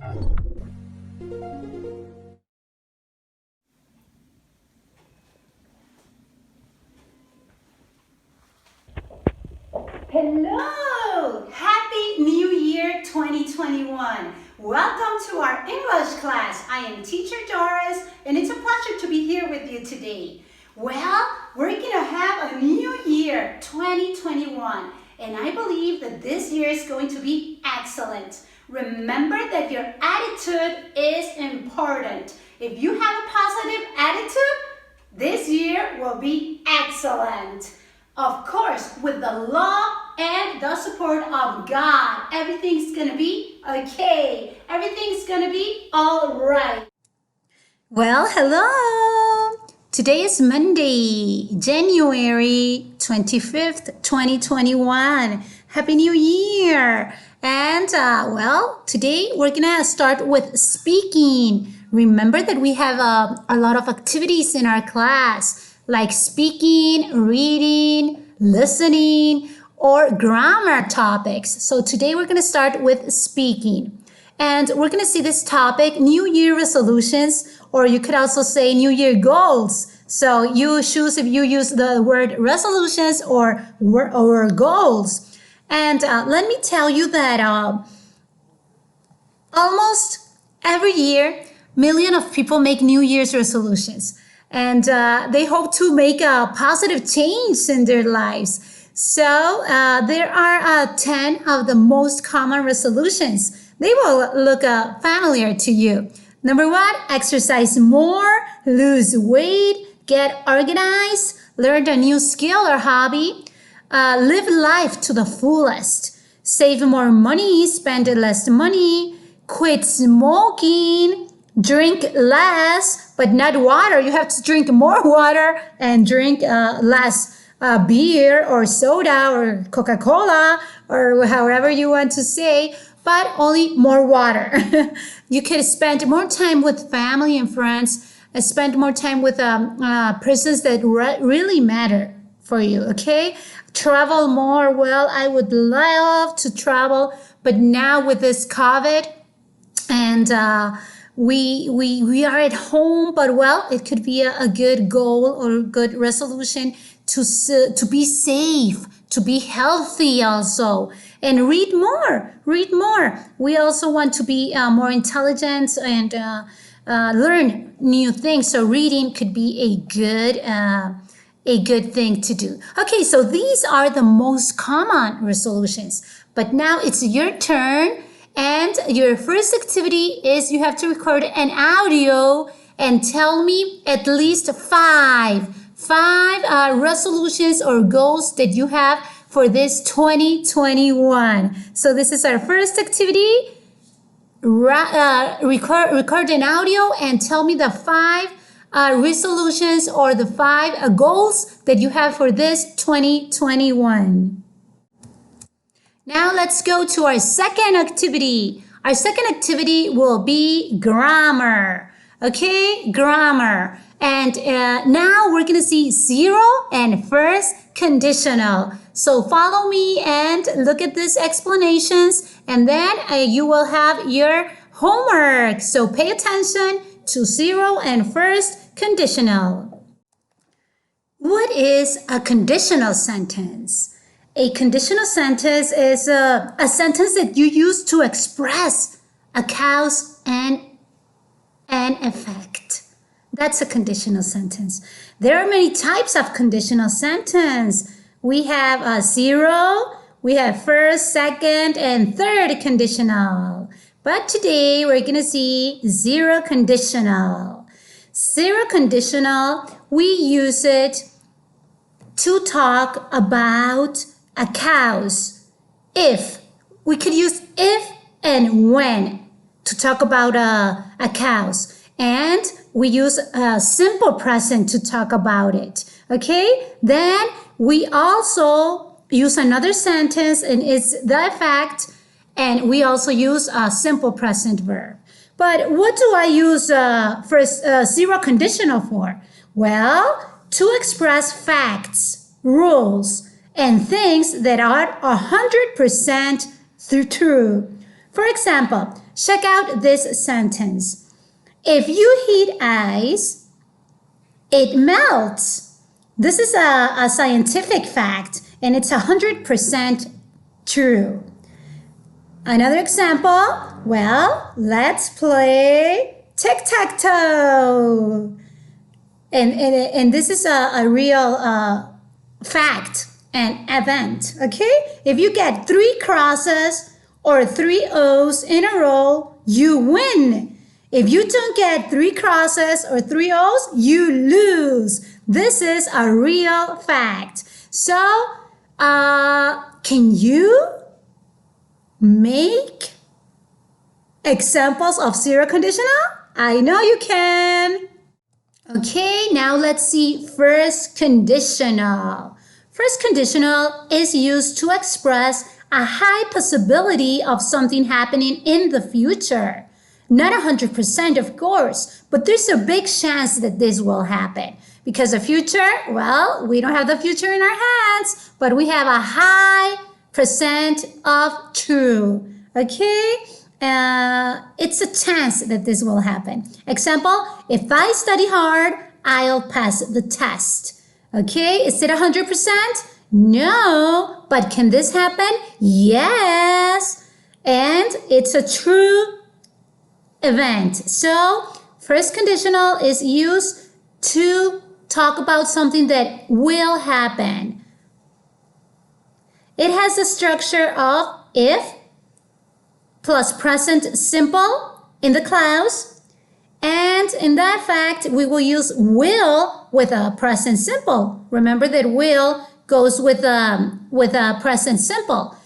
Hello! Happy New Year 2021! Welcome to our English class. I am Teacher Doris and it's a pleasure to be here with you today. Well, we're going to have a new year 2021 and I believe that this year is going to be excellent. Remember that your attitude is important. If you have a positive attitude, this year will be excellent. Of course, with the love and the support of God, everything's gonna be okay. Everything's gonna be all right. Well, hello. Today is Monday, January 25th, 2021. Happy New Year. And today we're gonna start with speaking. Remember that we have a lot of activities in our class, like speaking, reading, listening, or grammar topics. So today we're going to start with speaking. And we're going to see this topic, New Year resolutions, or you could also say New Year goals. So you choose if you use the word resolutions or goals. And let me tell you that almost every year, millions of people make New Year's resolutions. And they hope to make a positive change in their lives. So there are 10 of the most common resolutions. They will look familiar to you. Number 1, exercise more, lose weight, get organized, learn a new skill or hobby, live life to the fullest, save more money, spend less money, quit smoking, drink less, but not water. You have to drink more water and drink less beer or soda or Coca-Cola or however you want to say, but only more water. You can spend more time with family and friends, spend more time with persons that really matter for you, okay? Travel more. Well, I would love to travel, but now with this COVID and we are at home, but well, it could be a good goal or a good resolution to be safe, to be healthy also, and read more. We also want to be more intelligent and learn new things. So reading could be a good thing to do. Okay, so these are the most common resolutions. But now it's your turn. And your first activity is you have to record an audio and tell me at least five resolutions or goals that you have for this 2021. So this is our first activity. Record an audio and tell me the 5 resolutions or the 5 goals that you have for this 2021. Now let's go to our second activity. Our second activity will be grammar. Okay, grammar. And now we're going to see zero and first conditional. So follow me and look at these explanations and then you will have your homework. So pay attention to zero and first conditional. What is a conditional sentence? A conditional sentence is a sentence that you use to express a cause and an effect. That's a conditional sentence. There are many types of conditional sentence. We have a zero, we have first, second, and third conditional. But today we're going to see zero conditional. Zero conditional, we use it to talk about a cause. If. We could use if and when to talk about a cause. And we use a simple present to talk about it. Okay? Then we also use another sentence and it's the effect. And we also use a simple present verb. But what do I use zero conditional for? Well, to express facts, rules, and things that are 100% true. For example, check out this sentence. If you heat ice, it melts. This is a scientific fact, and it's 100% true. Another example, well, let's play tic-tac-toe. And this is a real fact and event, okay? If you get 3 crosses or 3 O's in a row, you win. If you don't get 3 crosses or 3 O's, you lose. This is a real fact. So, can you make examples of zero conditional? I know you can. Okay, now let's see first conditional. First conditional is used to express a high possibility of something happening in the future. Not 100%, of course, but there's a big chance that this will happen. Because the future, well, we don't have the future in our hands, but we have a high percent of true. Okay? It's a chance that this will happen. Example, if I study hard, I'll pass the test. Okay, is it 100%? No, but can this happen? Yes, and it's a true event. So, first conditional is used to talk about something that will happen. It has the structure of if plus present simple in the clause, and in that fact we will use will with a present simple. Remember that will goes with a present simple.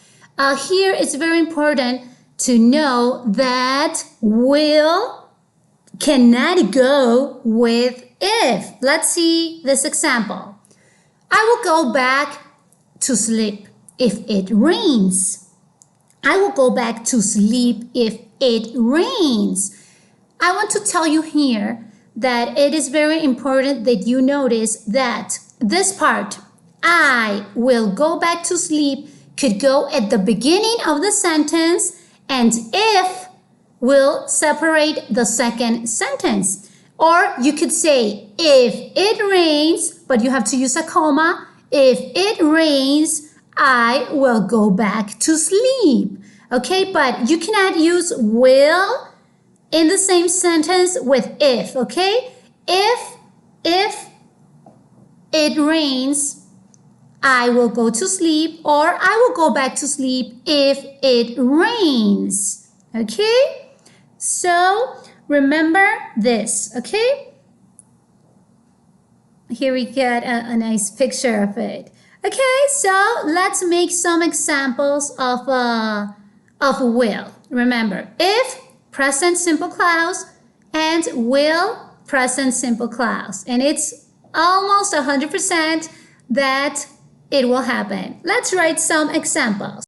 Here it's very important to know that will cannot go with if. Let's see this example. I will go back to sleep if it rains. I will go back to sleep if it rains. I want to tell you here that it is very important that you notice that this part, I will go back to sleep, could go at the beginning of the sentence, and if will separate the second sentence. Or you could say, if it rains, but you have to use a comma. If it rains, I will go back to sleep. Okay, but you cannot use will in the same sentence with if, okay? If it rains, I will go to sleep, or I will go back to sleep if it rains. Okay? So remember this, okay? Here we get a nice picture of it. Okay, so let's make some examples of will. Remember, if present simple clause and will present simple clause. And it's almost 100% that it will happen. Let's write some examples.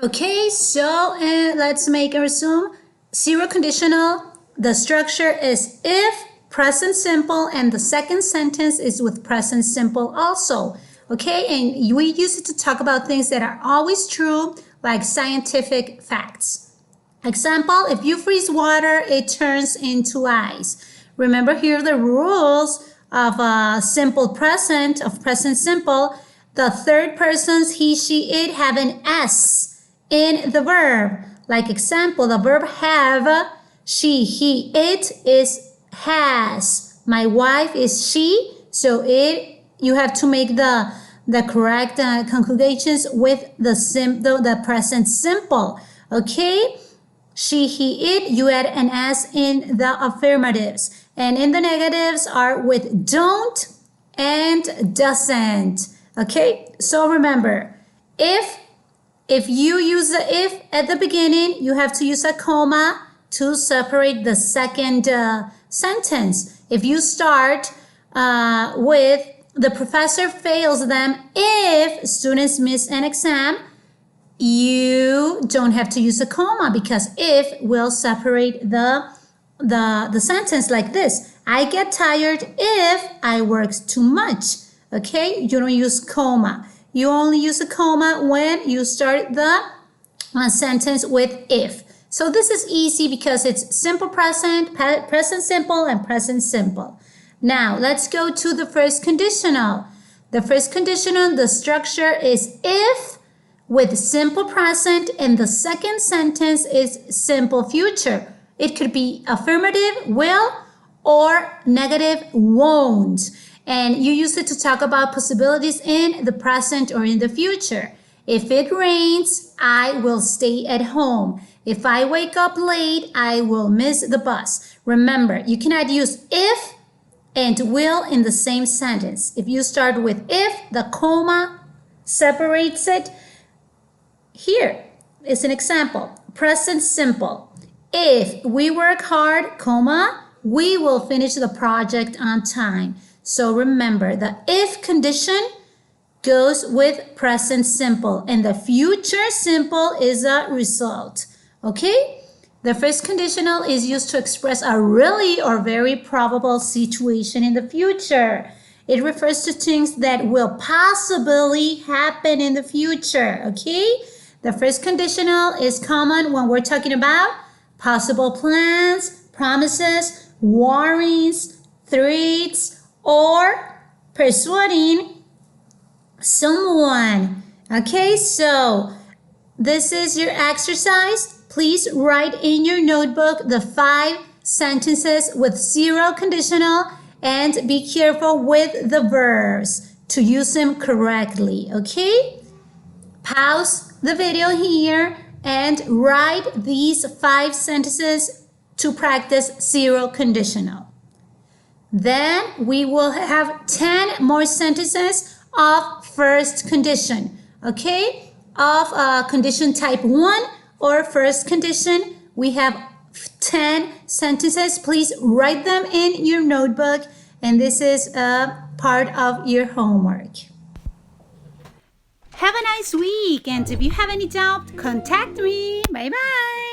Okay, so let's make a resume. Zero conditional, the structure is if present simple, and the second sentence is with present simple also. Okay, and we use it to talk about things that are always true, like scientific facts. Example, if you freeze water, it turns into ice. Remember here the rules of simple present, of present simple. The third persons, he, she, it, have an S in the verb. Like example, the verb have, she, he, it is has. My wife is she, so it, you have to make the correct conjugations with the present simple. Okay? She, he, it, you add an S in the affirmatives. And in the negatives are with don't and doesn't. Okay? So remember, if you use the if at the beginning, you have to use a comma to separate the second sentence. If you start with the professor fails them if students miss an exam, you don't have to use a comma because if will separate the sentence like this. I get tired if I work too much. Okay, you don't use comma. You only use a comma when you start the sentence with if. So this is easy because it's simple present, present simple, and present simple. Now let's go to the first conditional. The first conditional, the structure is if with simple present, and the second sentence is simple future. It could be affirmative, will, or negative, won't. And you use it to talk about possibilities in the present or in the future. If it rains, I will stay at home. If I wake up late, I will miss the bus. Remember, you cannot use if and will in the same sentence. If you start with if, the comma separates it. Here is an example. Present simple. If we work hard, comma, we will finish the project on time. So remember, the if condition goes with present simple, and the future simple is a result. Okay? The first conditional is used to express a really or very probable situation in the future. It refers to things that will possibly happen in the future. Okay? The first conditional is common when we're talking about possible plans, promises, warnings, threats, or persuading someone. Okay, so this is your exercise. Please write in your notebook the 5 sentences with zero conditional and be careful with the verbs to use them correctly. Okay? Pause the video here and write these 5 sentences to practice zero conditional. Then we will have 10 more sentences of first condition, okay? Of condition type 1 or first condition. We have 10 sentences. Please write them in your notebook, and this is a part of your homework. Have a nice week, and if you have any doubt, contact me. Bye-bye.